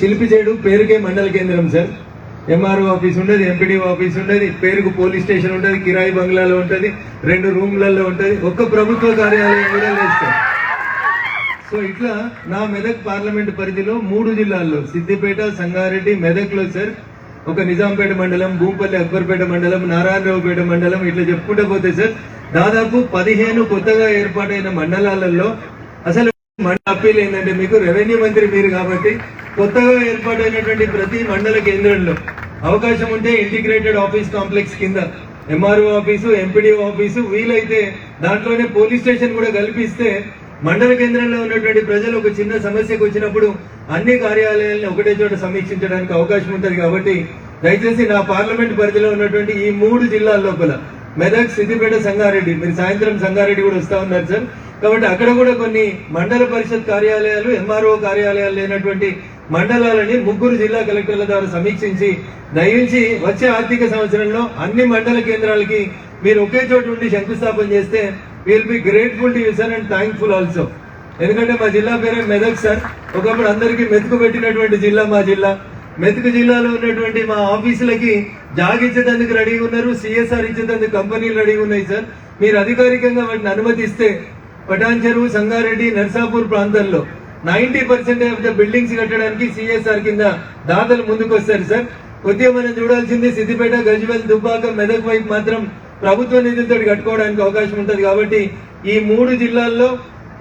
చిలిపిచేడు పేరుకే మండల కేంద్రం సార్. ఎంఆర్ఓ ఆఫీస్ ఉండదు, ఎంపీడీఓ ఆఫీస్ ఉండదు, పేరుకు పోలీస్ స్టేషన్ ఉంటుంది, కిరాయి బంగ్లాలో ఉంటుంది, 2 రూమ్లలో ఉంటుంది, ఒక్క ప్రభుత్వ కార్యాలయం కూడా లేదు సార్. సో ఇట్లా నా మెదక్ పార్లమెంట్ పరిధిలో 3 జిల్లాల్లో సిద్దిపేట, సంగారెడ్డి, మెదక్లో సార్ ఒక నిజాంపేట మండలం, భూంపల్లి అక్బర్పేట మండలం, నారాయణరావుపేట మండలం, ఇట్లా చెప్పుకుంటూ పోతే సార్ దాదాపు 15 కొత్తగా ఏర్పాటైన మండలాలలో అసలు అప్పీల్ ఏంటంటే మీకు రెవెన్యూ మంత్రి మీరు కాబట్టి కొత్తగా ఏర్పాటైనటువంటి ప్రతి మండల కేంద్రంలో అవకాశం ఉంటే ఇంటిగ్రేటెడ్ ఆఫీస్ కాంప్లెక్స్ కింద ఎంఆర్ఓ ఆఫీసు, ఎంపీడీఓ ఆఫీసు, వీలైతే దాంట్లోనే పోలీస్ స్టేషన్ కూడా కల్పిస్తే మండల కేంద్రంలో ఉన్నటువంటి ప్రజలు ఒక చిన్న సమస్యకు వచ్చినప్పుడు అన్ని కార్యాలయాలను ఒకటే చోట సమీక్షించడానికి అవకాశం ఉంటుంది. కాబట్టి దయచేసి నా పార్లమెంట్ పరిధిలో ఉన్నటువంటి ఈ 3 జిల్లాల లోపల మెదక్, సిద్దిపేట, సంగారెడ్డి, మీరు సాయంత్రం సంగారెడ్డి కూడా వస్తా ఉన్నారు సార్, కాబట్టి అక్కడ కూడా కొన్ని మండల పరిషత్ కార్యాలయాలు, ఎంఆర్ఓ కార్యాలయాలు లేనటువంటి మండలాలని 3 జిల్లా కలెక్టర్ల ద్వారా సమీక్షించి దయించి వచ్చే ఆర్థిక సంవత్సరంలో అన్ని మండల కేంద్రాలకి మీరు ఒకే చోట ఉండి శంకుస్థాపన చేస్తే will be grateful to you sir and thankful also. ఎందుకంటే మా జిల్లా పేరే మెదక్ సార్. ఒకప్పుడు అందరికీ మెతుకు పెట్టినటువంటి జిల్లా మా జిల్లా. మెతుకు జిల్లాలో ఉన్నటువంటి మా ఆఫీసులకి జాగ్ ఇచ్చేందుకు రెడీగా ఉన్నారు, సిఎస్ఆర్ ఇచ్చేందుకు కంపెనీలు రెడీగా ఉన్నాయి సార్. మీరు అధికారికంగా వాటిని అనుమతిస్తే పటాన్ చెరువు, సంగారెడ్డి, నర్సాపూర్ ప్రాంతంలో 90% ఆఫ్ ద బిల్డింగ్స్ కట్టడానికి సిఎస్ఆర్ కింద దాతలు ముందుకు వస్తారు సార్. కొద్దిగా మనం చూడాల్సింది సిద్దిపేట, గజ్వేల్, దుబ్బాక, మెదక్ వైపు మాత్రం ప్రభుత్వ నిధులతో కట్టుకోవడానికి అవకాశం ఉంటుంది. కాబట్టి ఈ 3 జిల్లాల్లో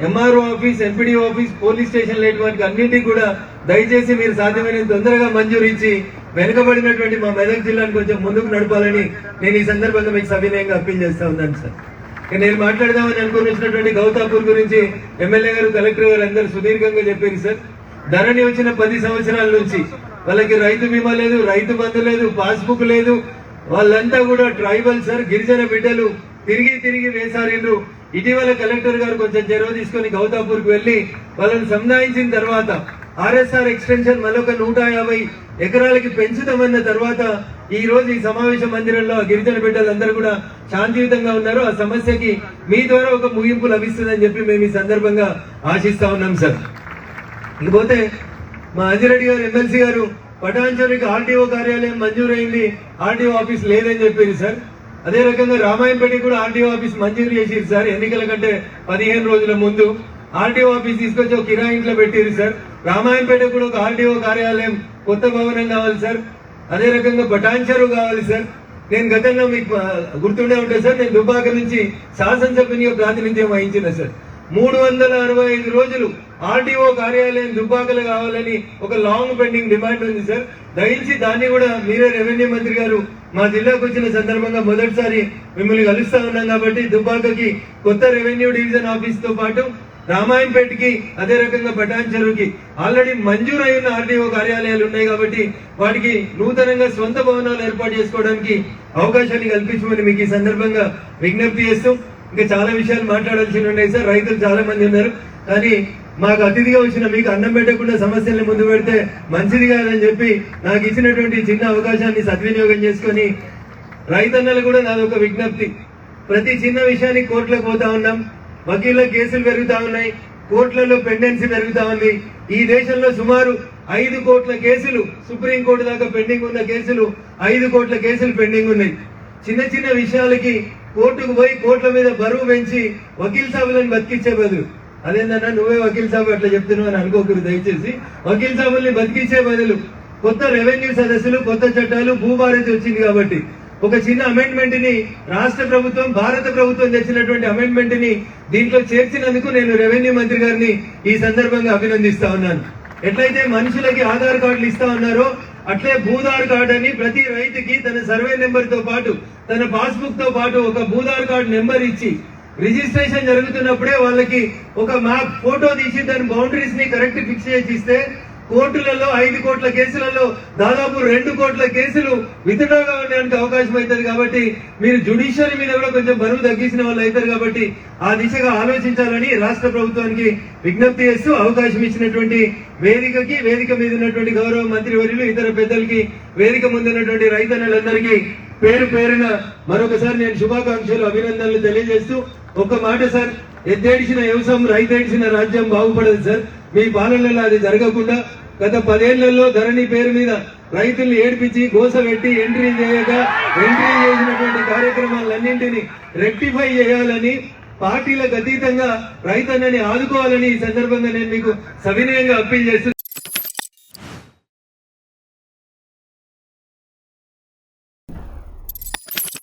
MRO office, MPDO office, police station లేటువంటి అన్నింటికి కూడా దయచేసి మీరు సాధ్యమైనంత తొందరగా మంజూరు ఇచ్చి వెనుకబడినటువంటి మా మెదక్ జిల్లాను కొంచెం ముందుకు నడపాలని నేను ఈ సందర్భంగా మీకు సవినయంగా అప్పీల్ చేస్తా ఉన్నాను సార్. నేను మాట్లాడదామని అనుకుని వచ్చినటువంటి గౌతాపూర్ గురించి ఎమ్మెల్యే గారు, కలెక్టర్ గారు అందరూ సుదీర్ఘంగా చెప్పారు సార్. ధరణి వచ్చిన 10 సంవత్సరాల నుంచి వాళ్ళకి రైతు బీమా లేదు, రైతు బంధు లేదు, పాస్బుక్ లేదు. వాళ్ళంతా కూడా ట్రైబల్ సార్, గిరిజన బిడ్డలు తిరిగి వేసారిండ్రు. ఇటీవల కలెక్టర్ గారు కొంచెం చొరవ తీసుకుని గౌతాపూర్కి వెళ్లి వాళ్ళని సంధాయించిన తర్వాత ఆర్ఎస్ఆర్ ఎక్స్టెన్షన్ మరొక 150 ఎకరాలకి పెంచుతామన్న తర్వాత ఈ రోజు ఈ సమావేశ మందిరంలో గిరిజన బిడ్డలందరూ కూడా శాంతియుతంగా ఉన్నారు. ఆ సమస్యకి మీ ద్వారా ఒక ముగింపు లభిస్తుందని చెప్పి మేము ఈ సందర్భంగా ఆశిస్తా ఉన్నాం సార్. ఇకపోతే మా అంజిరెడ్డి గారు, ఎమ్మెల్సీ గారు పటాన్ చెరువుకి ఆర్టీఓ కార్యాలయం మంజూరైంది, ఆర్టీఓ ఆఫీస్ లేదని చెప్పారు సార్. అదే రకంగా రామాయంపేట కూడా ఆర్టీఓ ఆఫీస్ మంజూరు చేసిరు సార్. ఎన్నికల కంటే 15 రోజుల ముందు ఆర్టీఓ ఆఫీస్ తీసుకొచ్చి ఒక కిరాయి ఇంట్లో పెట్టిరు సార్. రామాయంపేట కూడా ఒక ఆర్టీఓ కార్యాలయం కొత్త భవనం కావాలి సార్. అదే రకంగా పటాన్ చెరువు కావాలి సార్. నేను గతంలో మీకు గుర్తుండే ఉంటాయి సార్, నేను దుబ్బాక నుంచి శాసనసభ్యునిగా ప్రాతినిధ్యం వహించిన సార్. 365 రోజులు ఆర్టీఓ కార్యాలయం దుబ్బాకలు కావాలని ఒక లాంగ్ పెండింగ్ డిమాండ్ ఉంది సార్. దయించి దాన్ని కూడా మీరే రెవెన్యూ మంత్రి గారు మా జిల్లాకు వచ్చిన సందర్భంగా మొదటిసారి మిమ్మల్ని కలుస్తా ఉన్నాం కాబట్టి దుబ్బాకకి కొత్త రెవెన్యూ డివిజన్ ఆఫీస్ తో పాటు రామాయంపేటకి అదే రకంగా పటాన్ చెరువుకి ఆల్రెడీ మంజూరు అయిన ఆర్టీఓ కార్యాలయాలు ఉన్నాయి కాబట్టి వాటికి నూతనంగా సొంత భవనాలు ఏర్పాటు చేసుకోవడానికి అవకాశాన్ని కల్పించమని మీకు ఈ సందర్భంగా విజ్ఞప్తి చేస్తూ, ఇంకా చాలా విషయాలు మాట్లాడాల్సి ఉన్నాయి సార్. రైతులు చాలా మంది ఉన్నారు, కానీ మాకు అతిథిగా వచ్చిన మీకు అన్నం పెట్టకుండా సమస్యల్ని ముందు పెడితే మంచిది కాదని చెప్పి నాకు ఇచ్చినటువంటి చిన్న అవకాశాన్ని సద్వినియోగం చేసుకొని రైతన్నలు కూడా నాదొక విజ్ఞప్తి. ప్రతి చిన్న విషయానికి కోర్టులకు పోతా ఉన్నాం, వకీళ్ళ కేసులు పెరుగుతా ఉన్నాయి, కోర్టులలో పెండెన్సీ పెరుగుతా ఉంది. ఈ దేశంలో సుమారు 5 కోట్ల కేసులు సుప్రీంకోర్టు దాకా పెండింగ్ ఉన్న కేసులు 5 కోట్ల కేసులు పెండింగ్ ఉన్నాయి. చిన్న చిన్న విషయాలకి కోర్టుకు పోయి కోర్టుల మీద బరువు పెంచి వకీల్ సాబులను బతికించే బదులు, అదేందన్నా నువ్వే వకీల్ సాబు అట్లా చెప్తున్నావు అని అనుకోకూడదు దయచేసి, వకీల్ సాబుల్ని బతికించే బదులు కొత్త రెవెన్యూ సదస్సులు, కొత్త చట్టాలు, భూభారతి వచ్చింది కాబట్టి ఒక చిన్న అమెండ్మెంట్ ని రాష్ట్ర ప్రభుత్వం, భారత ప్రభుత్వం తెచ్చినటువంటి అమెండ్మెంట్ ని దీంట్లో చేర్చినందుకు నేను రెవెన్యూ మంత్రి గారిని ఈ సందర్భంగా అభినందిస్తా ఉన్నాను. ఎట్లయితే మనుషులకి ఆధార్ కార్డులు ఇస్తా ఉన్నారో అట్లే భూధార్ కార్డు అని ప్రతి రైతుకి తన సర్వే నెంబర్ తో పాటు తన పాస్బుక్ తో పాటు ఒక భూధార్ కార్డు నెంబర్ ఇచ్చి రిజిస్ట్రేషన్ జరుగుతున్నప్పుడే వాళ్ళకి ఒక మ్యాప్ ఫోటో తీసి దాని బౌండరీస్ ని కరెక్ట్ ఫిక్స్ చేసి ఇస్తే కోర్టులలో 5 కోట్ల కేసులలో దాదాపు 2 కోట్ల కేసులు విత్డ్రాగా ఉండడానికి అవకాశం అవుతుంది. కాబట్టి మీరు జ్యుడిషియరీ మీద కూడా కొంచెం బరువు తగ్గించిన వాళ్ళు అవుతారు కాబట్టి ఆ దిశగా ఆలోచించాలని రాష్ట్ర ప్రభుత్వానికి విజ్ఞప్తి చేస్తూ అవకాశం ఇచ్చినటువంటి వేదికకి, వేదిక మీద ఉన్నటువంటి గౌరవ మంత్రి వర్యులు, ఇతర పెద్దలకి, వేదిక ముందున్నటువంటి రైతన్నలందరికీ పేరు పేరున మరొకసారి నేను శుభాకాంక్షలు, అభినందనలు తెలియజేస్తూ ఒక్క మాట సార్, ఎద్దేడిసిన వ్యవసాయం రైతేడిసిన రాజ్యం బాగుపడదు సార్. మీ పాలనలో అది జరగకుండా గత 10 ఏళ్లలో ధరణి పేరు మీద రైతుల్ని ఏడ్పించి గోస పెట్టి ఎంట్రీ చేసినటువంటి కార్యక్రమాలన్నింటినీ రెక్టిఫై చేయాలని, పార్టీలకు అతీతంగా రైతన్నని ఆదుకోవాలని ఈ సందర్భంగా నేను మీకు సవినయంగా అప్పీల్ చేస్తున్నాను.